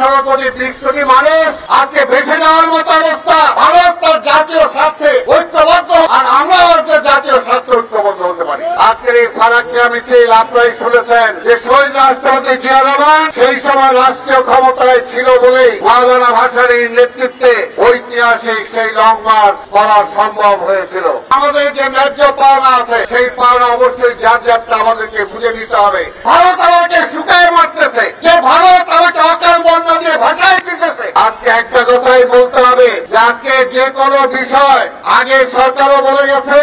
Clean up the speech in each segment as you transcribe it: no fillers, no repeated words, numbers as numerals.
18 কোটি 20 কোটি মানুষ আজকে ভেসে যাওয়ার মতো অবস্থা। ভারত তার জাতীয় স্বার্থে ঐক্যবদ্ধ, আর আমরা হচ্ছে জাতীয় স্বার্থে ঐক্যবদ্ধ হতে পারি। আজকের এই ফারাক্কা মিছিল আপনারাই শুনেছেন যে শহীদ রাষ্ট্রপতি জিয়া রহমান সেই সময় রাষ্ট্রীয় ক্ষমতায় ছিল বলেই মাওলানা ভাসানীর নেতৃত্বে ঐতিহাসিক সেই লং মার্চ করা সম্ভব হয়েছিল। আমাদের যে ন্যায্য পাওনা আছে সেই পাওনা অবশ্যই যার যারটা আমাদেরকে বুঝে নিতে হবে। ভারত আমাকে শুকায় মারতেছে, যে ভারত আমাকে অকাল বন্যা দিয়ে ভাসায় দিতেছে। আজকে একটা কথাই বলতে হবে যে আজকে যে কোনো বিষয় আগে সরকারও বলে গেছে,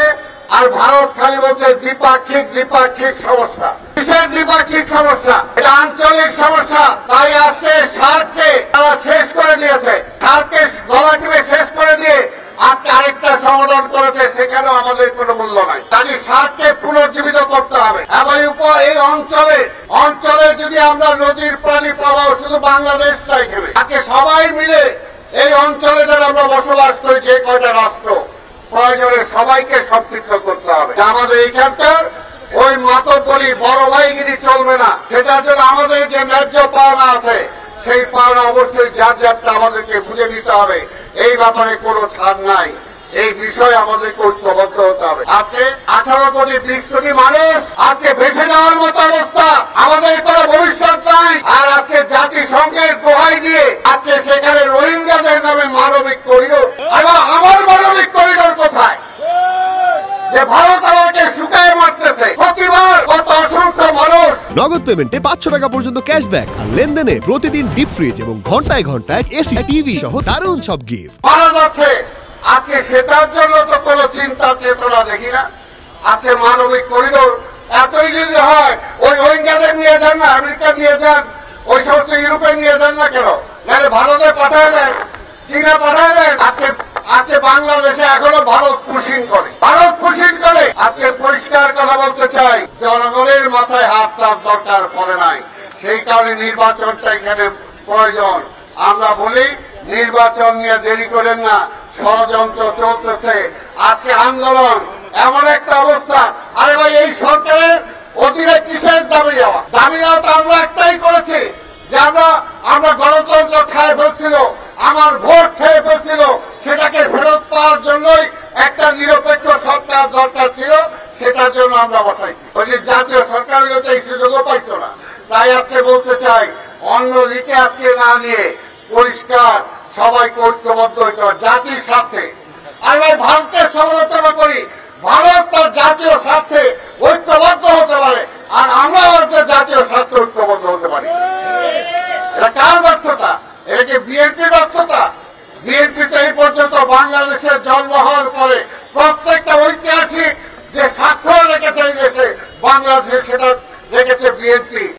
আর ভারত খালি বলছে দ্বিপাক্ষিক সমস্যা। কিসের দ্বিপাক্ষিক সমস্যা? এটা আঞ্চলিক সমস্যা। তাই আজকে সার্ককে তারা শেষ করে দিয়েছে, সার্ককে গলা টিপে শেষ করে দিয়ে আজকে আরেকটা সংগঠন করেছে, সেখানেও আমাদের কোনো মূল্য নাই। কাজে সার্ককে পুনর্জীবিত করতে হবে। এবং এই অঞ্চলে যদি আমরা নদীর পানি প্রবাহ শুধু বাংলাদেশ নাই, এখানে আজকে সবাই মিলে এই অঞ্চলে যারা আমরা বসবাস করি, যে কয়টা রাষ্ট্র, প্রয়োজনে সবাইকে সম্পৃক্ত করতে হবে। আমাদের এইখানকার ওই মাতব্বরি বড় ভাইগিরি চলবে না। সেটার জন্য আমাদের যে ন্যায্য পাওনা আছে সেই পাওনা অবশ্যই যার যারটা আমাদেরকে বুঝে নিতে হবে। এই ব্যাপারে কোনো ছাড় নাই। এই বিষয়ে আমাদেরকে ঐক্যবদ্ধ হতে হবে। আজকে 18 কোটি 20 কোটি মানুষ আজকে ভেসে যাওয়ার মতো অবস্থা। আমাদের কোনো ভবিষ্যৎ নাই। আর আজকে জাতিসংঘের দোহাই দিয়ে আজকে সেখানে রোহিঙ্গাদের নামে মানবিক করিডোর, এবং আমার মানবিক করিডোর কোথায়? যে ভারত আমাকে শুকায় মারতেছে। প্রতিবার কত অসংখ্য মানুষ নগদ পেমেন্টে 500 টাকা পর্যন্ত ক্যাশব্যাক, আর লেনদেনে প্রতিদিন ডিপ ফ্রিজ এবং ঘন্টায় ঘন্টায় এসি টিভি সহ দারুণ সব গিফট মারা যাচ্ছে। আজকে সেটার জন্য তো কোনো চিন্তা চেতনা দেখি না। আজকে মানবিক করিডোর এতই যদি হয়, ওই রোহিঙ্গাদের নিয়ে যান না, আমেরিকা নিয়ে যান, ওই সমস্ত ইউরোপে নিয়ে যান না কেন? নাহলে ভারতে পাঠায় দেন, চীনে পাঠায় দেন। আজকে বাংলাদেশে এখনো ভারত পুশিং করে। আজকে পরিষ্কার কথা বলতে চাই, জনগণের মাথায় হাত চাপ দরকার পড়ে নাই। সেই কারণে নির্বাচনটা এখানে প্রয়োজন। আমরা বলি নির্বাচন নিয়ে দেরি করেন না, ষড়যন্ত্র চলতেছে। আজকে আন্দোলন এমন একটা অবস্থা। আরে ভাই, এই সরকারের অধীনে কিসের দাবি যাওয়া? দাবি যাওয়া তো আমরা একটাই করেছি, যে আমরা গণতন্ত্র খেয়ে ফেলছিল, আমার ভোট খেয়ে ফেলছিল, সেটাকে ফেরত পাওয়ার জন্যই একটা নিরপেক্ষ সরকার দরকার ছিল। সেটার জন্য আমরা বসাইছি। ওই যে জাতীয় সরকার এই সুযোগও পাইতো না। তাই আজকে বলতে চাই, অন্যদিকে আজকে না নিয়ে পরিষ্কার সবাইকে ঐক্যবদ্ধ হইতে হবে জাতির স্বার্থে। আর ভাই, ভারতের সমালোচনা করি, ভারত তার জাতীয় স্বার্থে ঐক্যবদ্ধ হতে পারে, আর আমরা হচ্ছে জাতীয় স্বার্থে ঐক্যবদ্ধ হতে পারি। এটা কার ব্যর্থতা? এটা কি বিএনপির ব্যর্থতা? বিএনপি তো এই পর্যন্ত বাংলাদেশের জন্ম হওয়ার পরে প্রত্যেকটা ঐতিহাসিক যে স্বাক্ষর রেখেছে এই দেশে বাংলাদেশে, সেটা রেখেছে বিএনপি।